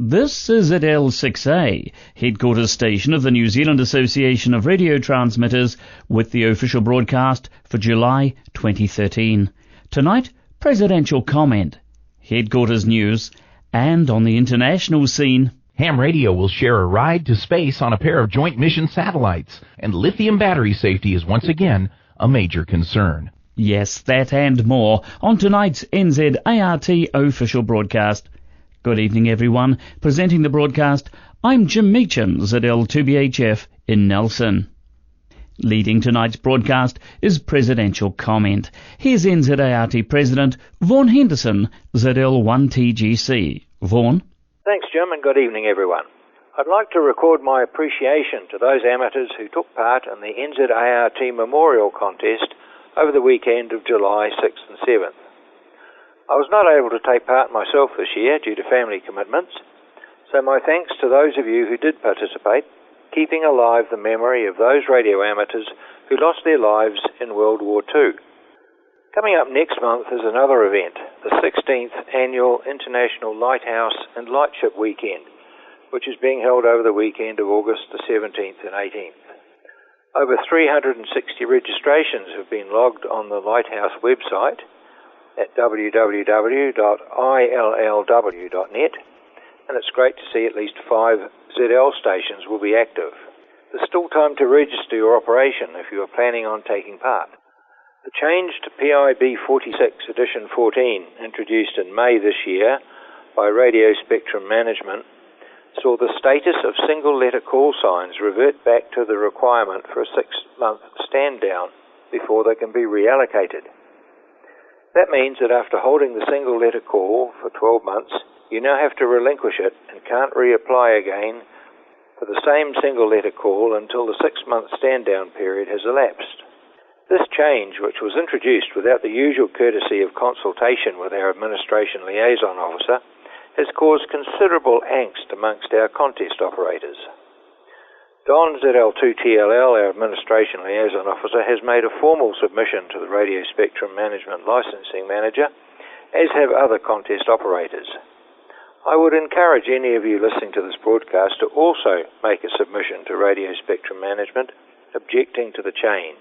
This is at L6A, headquarters station of the New Zealand Association of Radio Transmitters, with the official broadcast for July 2013. Tonight, presidential comment, headquarters news, and on the international scene, Ham Radio will share a ride to space on a pair of joint mission satellites, and lithium battery safety is once again a major concern. Yes, that and more on tonight's NZART official broadcast. Good evening, everyone. Presenting the broadcast, I'm Jim Meachams at L2BHF in Nelson. Leading tonight's broadcast is Presidential Comment. Here's NZART President Vaughan Henderson, ZL1TGC. Vaughan? Thanks, Jim, and good evening, everyone. I'd like to record my appreciation to those amateurs who took part in the NZART Memorial Contest over the weekend of July 6th and 7th. I was not able to take part myself this year due to family commitments, so my thanks to those of you who did participate, keeping alive the memory of those radio amateurs who lost their lives in World War II. Coming up next month is another event, the 16th Annual International Lighthouse and Lightship Weekend, which is being held over the weekend of August the 17th and 18th. Over 360 registrations have been logged on the Lighthouse website at www.illw.net, and it's great to see at least 5 ZL stations will be active. There's still time to register your operation if you are planning on taking part. The changed PIB 46 Edition 14, introduced in May this year by Radio Spectrum Management, saw the status of single-letter call signs revert back to the requirement for a 6-month stand-down before they can be reallocated. That means that after holding the single-letter call for 12 months, you now have to relinquish it and can't reapply again for the same single-letter call until the 6-month stand-down period has elapsed. This change, which was introduced without the usual courtesy of consultation with our Administration Liaison Officer, has caused considerable angst amongst our contest operators. Don ZL2TLL, our Administration Liaison Officer, has made a formal submission to the Radio Spectrum Management Licensing Manager, as have other contest operators. I would encourage any of you listening to this broadcast to also make a submission to Radio Spectrum Management objecting to the change.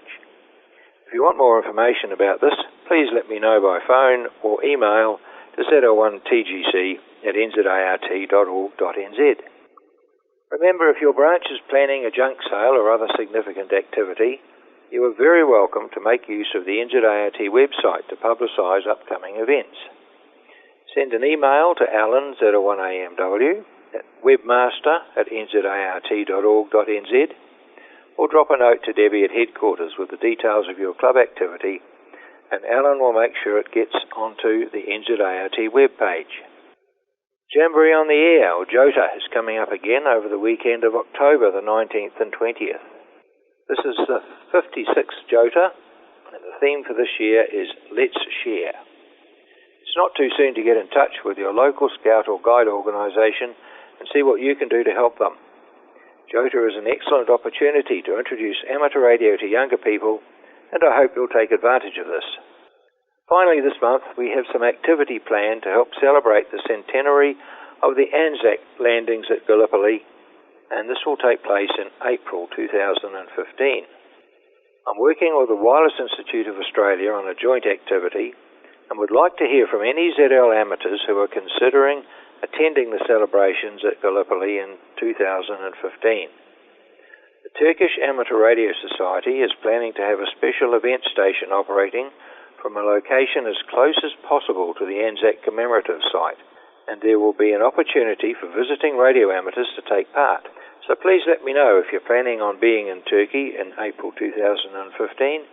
If you want more information about this, please let me know by phone or email to zl1tgc@nzart.org.nz. Remember, if your branch is planning a junk sale or other significant activity, you are very welcome to make use of the NZART website to publicise upcoming events. Send an email to Alan, Z1AMW, at webmaster@nzart.org.nz, or drop a note to Debby at headquarters with the details of your club activity, and Alan will make sure it gets onto the NZART webpage. Jamboree on the Air, or JOTA, is coming up again over the weekend of October the 19th and 20th. This is the 56th JOTA, and the theme for this year is Let's Share. It's not too soon to get in touch with your local Scout or Guide organisation and see what you can do to help them. JOTA is an excellent opportunity to introduce amateur radio to younger people, and I hope you'll take advantage of this. Finally, this month, we have some activity planned to help celebrate the centenary of the Anzac landings at Gallipoli, and this will take place in April 2015. I'm working with the Wireless Institute of Australia on a joint activity and would like to hear from any ZL amateurs who are considering attending the celebrations at Gallipoli in 2015. The Turkish Amateur Radio Society is planning to have a special event station operating from a location as close as possible to the Anzac commemorative site, and there will be an opportunity for visiting radio amateurs to take part. So please let me know if you're planning on being in Turkey in April 2015,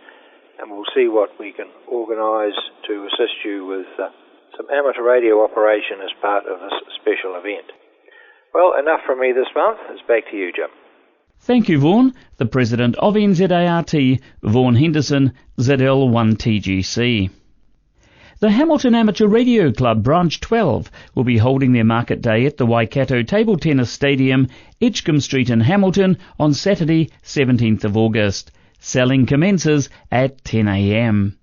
and we'll see what we can organise to assist you with some amateur radio operation as part of this special event. Well, enough from me this month. It's back to you, Jim. Thank you, Vaughan. The President of NZART, Vaughan Henderson, ZL1TGC. The Hamilton Amateur Radio Club Branch 12 will be holding their market day at the Waikato Table Tennis Stadium, Edgecombe Street in Hamilton on Saturday, 17th of August. Selling commences at 10 a.m.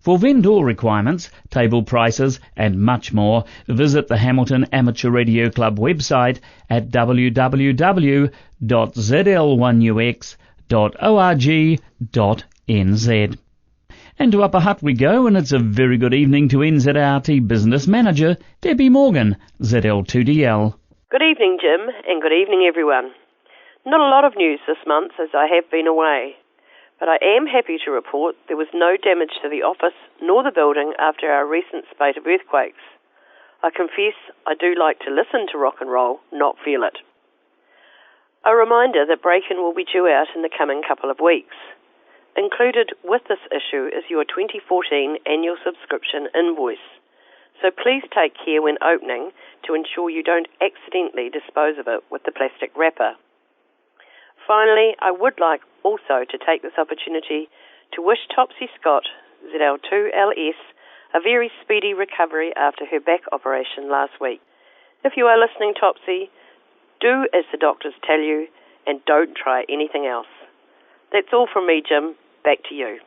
For vendor requirements, table prices and much more, visit the Hamilton Amateur Radio Club website at www.zl1ux.org.nz. And to Upper Hutt we go, and it's a very good evening to NZART Business Manager Debby Morgan, ZL2DL. Good evening, Jim, and good evening, everyone. Not a lot of news this month as I have been away, but I am happy to report there was no damage to the office nor the building after our recent spate of earthquakes. I confess I do like to listen to rock and roll, not feel it. A reminder that break-in will be due out in the coming couple of weeks. Included with this issue is your 2014 annual subscription invoice, so please take care when opening to ensure you don't accidentally dispose of it with the plastic wrapper. Finally, I would like also to take this opportunity to wish Topsy Scott, ZL2LS, a very speedy recovery after her back operation last week. If you are listening, Topsy, do as the doctors tell you and don't try anything else. That's all from me, Jim. Back to you.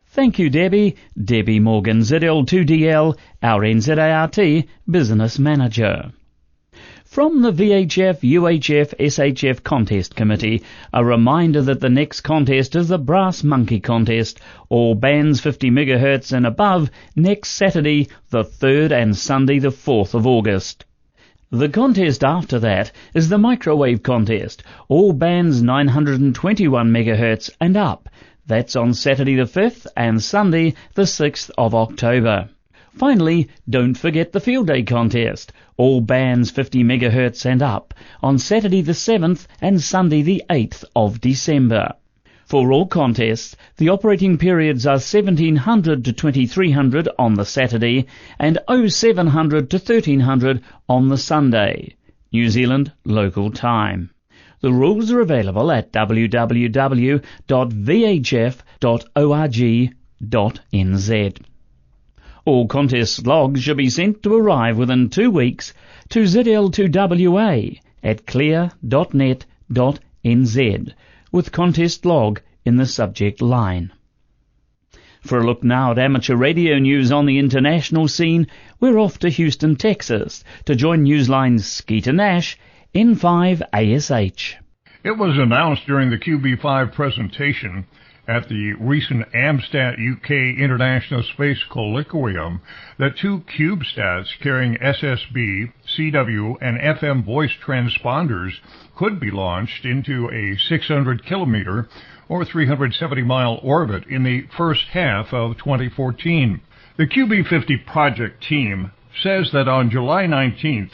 Thank you, Debbie. Debby Morgan, ZL2DL, our NZART Business Manager. From the VHF, UHF, SHF Contest Committee, a reminder that the next contest is the Brass Monkey Contest, all bands 50 MHz and above, next Saturday, the 3rd and Sunday, the 4th of August. The contest after that is the Microwave Contest, all bands 921 MHz and up. That's on Saturday the 5th and Sunday the 6th of October. Finally, don't forget the Field Day Contest, all bands 50 MHz and up, on Saturday the 7th and Sunday the 8th of December. For all contests, the operating periods are 1700 to 2300 on the Saturday and 0700 to 1300 on the Sunday. New Zealand local time. The rules are available at www.vhf.org.nz. All contest logs should be sent to arrive within 2 weeks to ZL2WA at clear.net.nz with contest log in the subject line. For a look now at amateur radio news on the international scene, we're off to Houston, Texas to join Newsline's Skeeter Nash, N5ASH. It was announced during the QB5 presentation at the recent AMSTAT UK International Space Colloquium that 2 CubeSats carrying SSB, CW, and FM voice transponders could be launched into a 600-kilometer or 370-mile orbit in the first half of 2014. The QB50 project team says that on July 19th,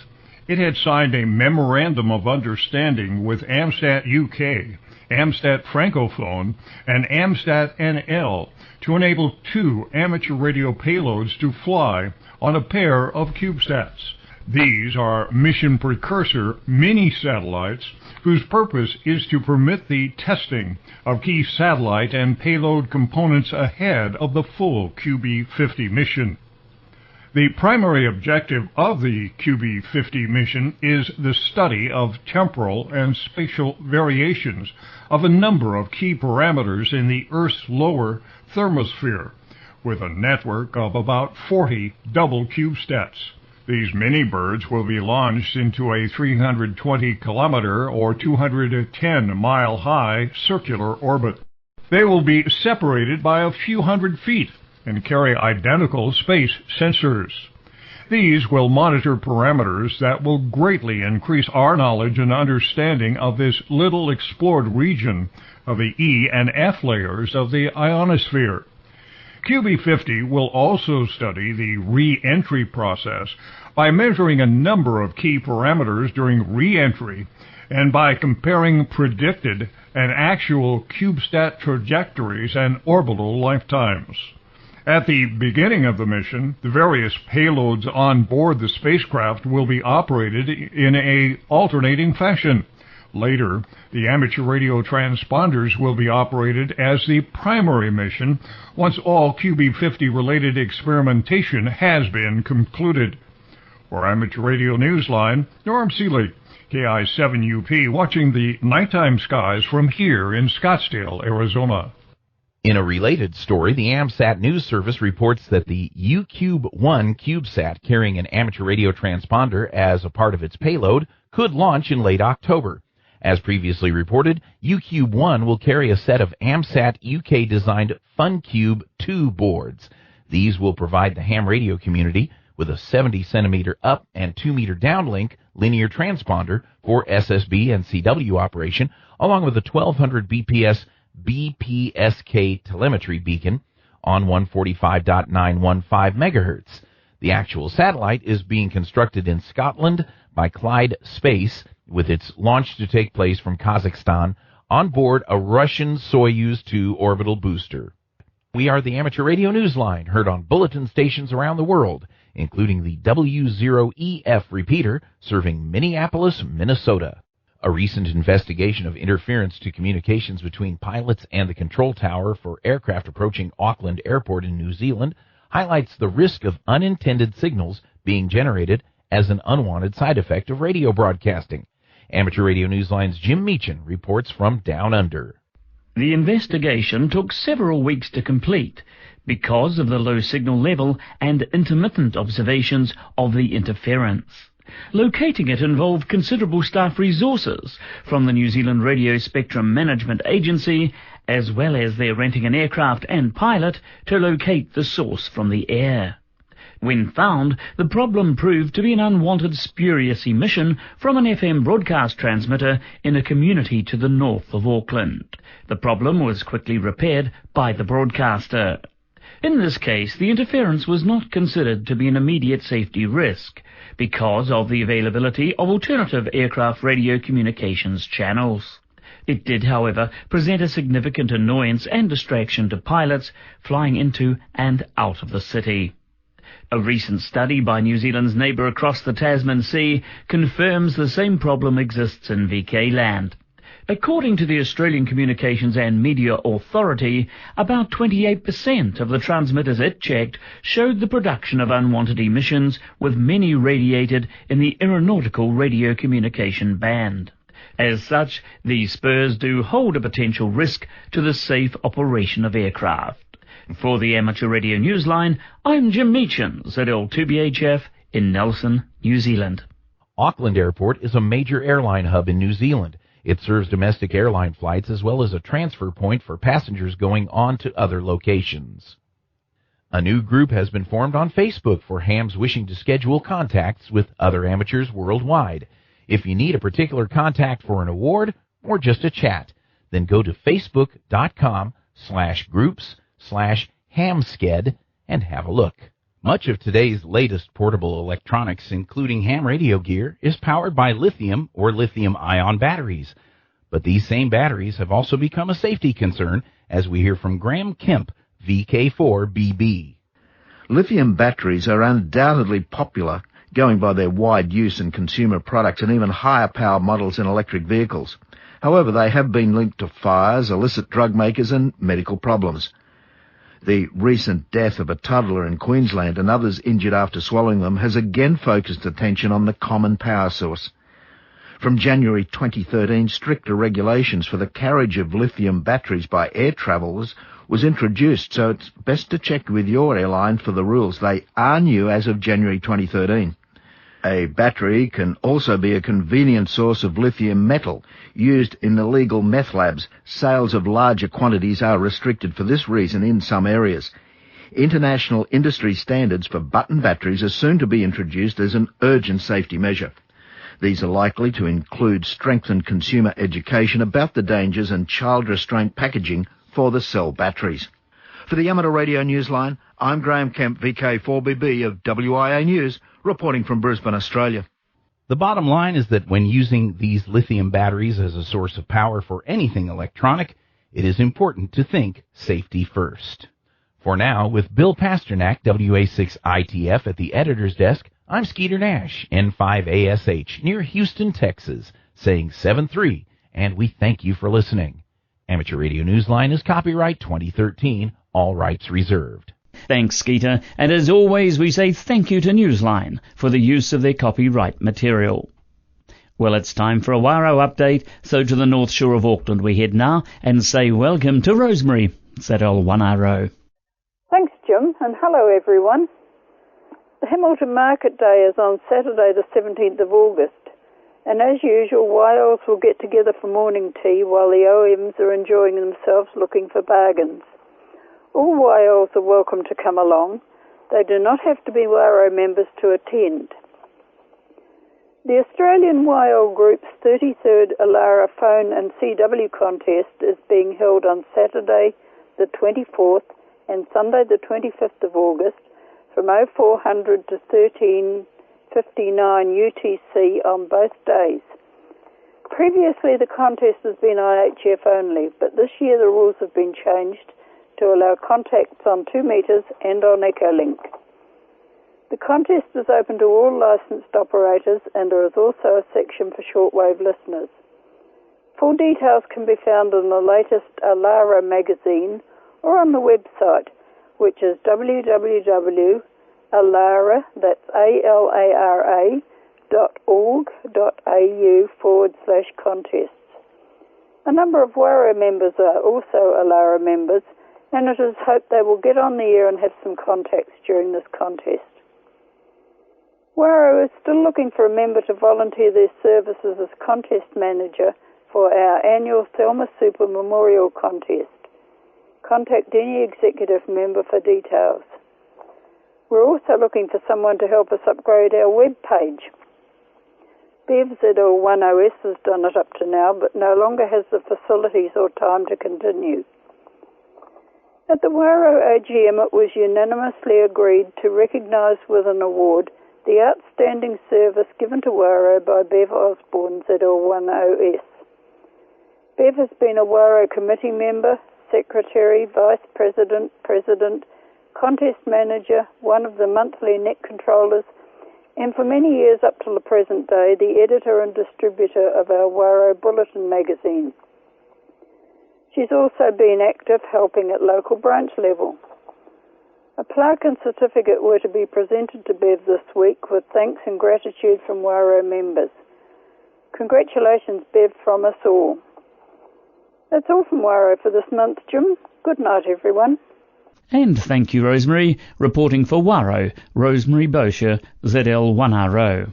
it had signed a Memorandum of Understanding with AMSTAT UK, AMSTAT Francophone, and AMSTAT NL to enable 2 amateur radio payloads to fly on a pair of CubeSats. These are mission precursor mini-satellites whose purpose is to permit the testing of key satellite and payload components ahead of the full QB50 mission. The primary objective of the QB50 mission is the study of temporal and spatial variations of a number of key parameters in the Earth's lower thermosphere, with a network of about 40 double CubeSats. These mini-birds will be launched into a 320-kilometer or 210-mile-high circular orbit. They will be separated by a few hundred feet and carry identical space sensors. These will monitor parameters that will greatly increase our knowledge and understanding of this little explored region of the E and F layers of the ionosphere. QB50 will also study the re-entry process by measuring a number of key parameters during re-entry and by comparing predicted and actual CubeSat trajectories and orbital lifetimes. At the beginning of the mission, the various payloads on board the spacecraft will be operated in an alternating fashion. Later, the amateur radio transponders will be operated as the primary mission once all QB50-related experimentation has been concluded. For Amateur Radio Newsline, Norm Seeley, KI7UP, watching the nighttime skies from here in Scottsdale, Arizona. In a related story, the AMSAT News Service reports that the UCube-1 CubeSat carrying an amateur radio transponder as a part of its payload could launch in late October. As previously reported, UCube-1 will carry a set of AMSAT UK-designed FunCube 2 boards. These will provide the ham radio community with a 70-centimeter up and 2-meter downlink linear transponder for SSB and CW operation, along with a 1200 BPS BPSK telemetry beacon on 145.915 megahertz. The actual satellite is being constructed in Scotland by Clyde Space, with its launch to take place from Kazakhstan on board a Russian Soyuz 2 orbital booster. We are the Amateur Radio Newsline, heard on bulletin stations around the world, including the W0EF repeater serving Minneapolis, Minnesota. A recent investigation of interference to communications between pilots and the control tower for aircraft approaching Auckland Airport in New Zealand highlights the risk of unintended signals being generated as an unwanted side effect of radio broadcasting. Amateur Radio Newsline's Jim Meechan reports from Down Under. The investigation took several weeks to complete because of the low signal level and intermittent observations of the interference. Locating it involved considerable staff resources from the New Zealand Radio Spectrum Management Agency, as well as their renting an aircraft and pilot to locate the source from the air. When found, the problem proved to be an unwanted spurious emission from an FM broadcast transmitter in a community to the north of Auckland. The problem was quickly repaired by the broadcaster. In this case, the interference was not considered to be an immediate safety risk because of the availability of alternative aircraft radio communications channels. It did, however, present a significant annoyance and distraction to pilots flying into and out of the city. A recent study by New Zealand's neighbour across the Tasman Sea confirms the same problem exists in VK land. According to the Australian Communications and Media Authority, about 28% of the transmitters it checked showed the production of unwanted emissions, with many radiated in the aeronautical radio communication band. As such, these spurs do hold a potential risk to the safe operation of aircraft. For the Amateur Radio Newsline, I'm Jim Meechan, ZL2BHF in Nelson, New Zealand. Auckland Airport is a major airline hub in New Zealand. It serves domestic airline flights as well as a transfer point for passengers going on to other locations. A new group has been formed on Facebook for hams wishing to schedule contacts with other amateurs worldwide. If you need a particular contact for an award or just a chat, then go to facebook.com/groups/hamsked and have a look. Much of today's latest portable electronics, including ham radio gear, is powered by lithium or lithium-ion batteries. But these same batteries have also become a safety concern, as we hear from Graham Kemp, VK4BB. Lithium batteries are undoubtedly popular, going by their wide use in consumer products and even higher power models in electric vehicles. However, they have been linked to fires, illicit drug makers and medical problems. The recent death of a toddler in Queensland and others injured after swallowing them has again focused attention on the common power source. From January 2013, stricter regulations for the carriage of lithium batteries by air travellers was introduced, so it's best to check with your airline for the rules. They are new as of January 2013. A battery can also be a convenient source of lithium metal used in illegal meth labs. Sales of larger quantities are restricted for this reason in some areas. International industry standards for button batteries are soon to be introduced as an urgent safety measure. These are likely to include strengthened consumer education about the dangers and child restraint packaging for the cell batteries. For the Amateur Radio Newsline, I'm Graham Kemp, VK4BB of WIA News, reporting from Brisbane, Australia. The bottom line is that when using these lithium batteries as a source of power for anything electronic, it is important to think safety first. For now, with Bill Pasternak, WA6ITF at the editor's desk, I'm Skeeter Nash, N5ASH, near Houston, Texas, saying 7-3, and we thank you for listening. Amateur Radio Newsline is copyright 2013, all rights reserved. Thanks, Skeeter, and as always we say thank you to Newsline for the use of their copyright material. Well, it's time for a Waro update, so to the North Shore of Auckland we head now and say welcome to Rosemary. ZL1RO. Thanks, Jim, and hello, everyone. The Hamilton Market Day is on Saturday the 17th of August, and as usual, YLs will get together for morning tea while the OMs are enjoying themselves looking for bargains. All YLs are welcome to come along. They do not have to be WARO members to attend. The Australian YL Group's 33rd Alara Phone and CW contest is being held on Saturday the 24th and Sunday the 25th of August from 0400 to 13:59 UTC on both days. Previously the contest has been IHF only, but this year the rules have been changed to allow contacts on 2 metres and on Echolink. The contest is open to all licensed operators, and there is also a section for shortwave listeners. Full details can be found in the latest Alara magazine or on the website, which is www.alara, that's alara.org.au/contests. A number of WARO members are also Alara members, and it is hoped they will get on the air and have some contacts during this contest. WARO is still looking for a member to volunteer their services as contest manager for our annual Thelma Super Memorial Contest. Contact any executive member for details. We're also looking for someone to help us upgrade our web page. Bev ZL1OS has done it up to now, but no longer has the facilities or time to continue. At the WARO AGM, it was unanimously agreed to recognise with an award the outstanding service given to WARO by Bev Osborne ZL1OS. Bev has been a WARO committee member, secretary, vice president, president, contest manager, one of the monthly net controllers, and for many years up to the present day, the editor and distributor of our WARO Bulletin magazine. She's also been active helping at local branch level. A plaque and certificate were to be presented to Bev this week with thanks and gratitude from WARO members. Congratulations, Bev, from us all. That's all from WARO for this month, Jim. Good night, everyone. And thank you, Rosemary. Reporting for WARO, Rosemary Boshier, ZL1RO.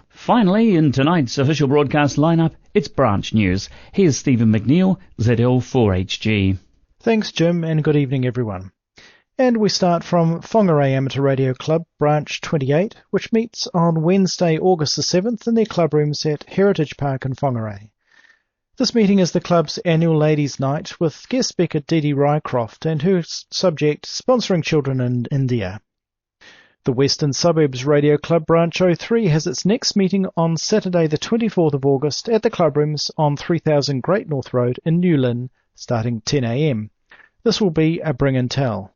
Finally, in tonight's official broadcast lineup, it's branch news. Here's Stephen McNeill, ZL4HG. Thanks, Jim, and good evening, everyone. And we start from Whangarei Amateur Radio Club, Branch 28, which meets on Wednesday, August the 7th in their club rooms at Heritage Park in Whangarei. This meeting is the club's annual Ladies' Night with guest speaker Debby Rycroft and her subject Sponsoring Children in India. The Western Suburbs Radio Club Branch 03 has its next meeting on Saturday the 24th of August at the club rooms on 3000 Great North Road in Newlyn, starting 10 a.m. This will be a bring and tell.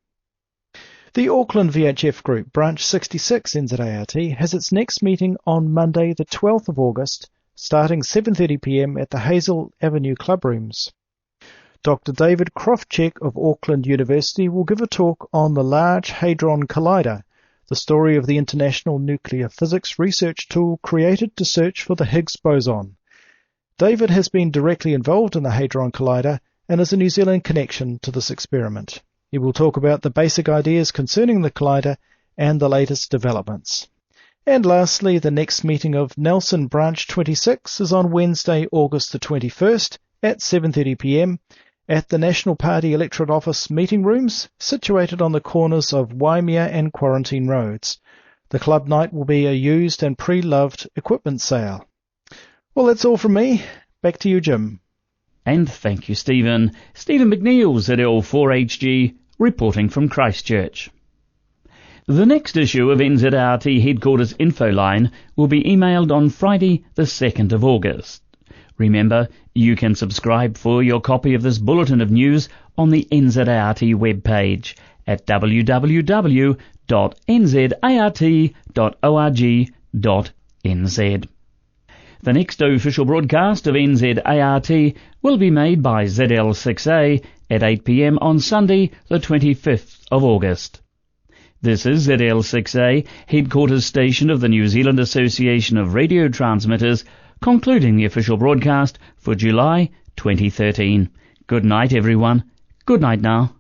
The Auckland VHF Group Branch 66 NZART has its next meeting on Monday the 12th of August, starting 7:30 p.m. at the Hazel Avenue Club Rooms. Dr. David Krofchek of Auckland University will give a talk on the Large Hadron Collider, the story of the international nuclear physics research tool created to search for the Higgs boson. David has been directly involved in the Hadron Collider and is a New Zealand connection to this experiment. He will talk about the basic ideas concerning the collider and the latest developments. And lastly, the next meeting of Nelson Branch 26 is on Wednesday, August the 21st at 7:30 p.m. at the National Party Electorate Office meeting rooms situated on the corners of Waimea and Quarantine Roads. The club night will be a used and pre-loved equipment sale. Well, that's all from me. Back to you, Jim. And thank you, Stephen. Stephen McNeill, ZL4HG, reporting from Christchurch. The next issue of NZART Headquarters Info Line will be emailed on Friday the 2nd of August. Remember, you can subscribe for your copy of this bulletin of news on the NZART webpage at www.nzart.org.nz. The next official broadcast of NZART will be made by ZL6A at 8 p.m. on Sunday, the 25th of August. This is ZL6A, headquarters station of the New Zealand Association of Radio Transmitters, concluding the official broadcast for July 2013. Good night, everyone. Good night now.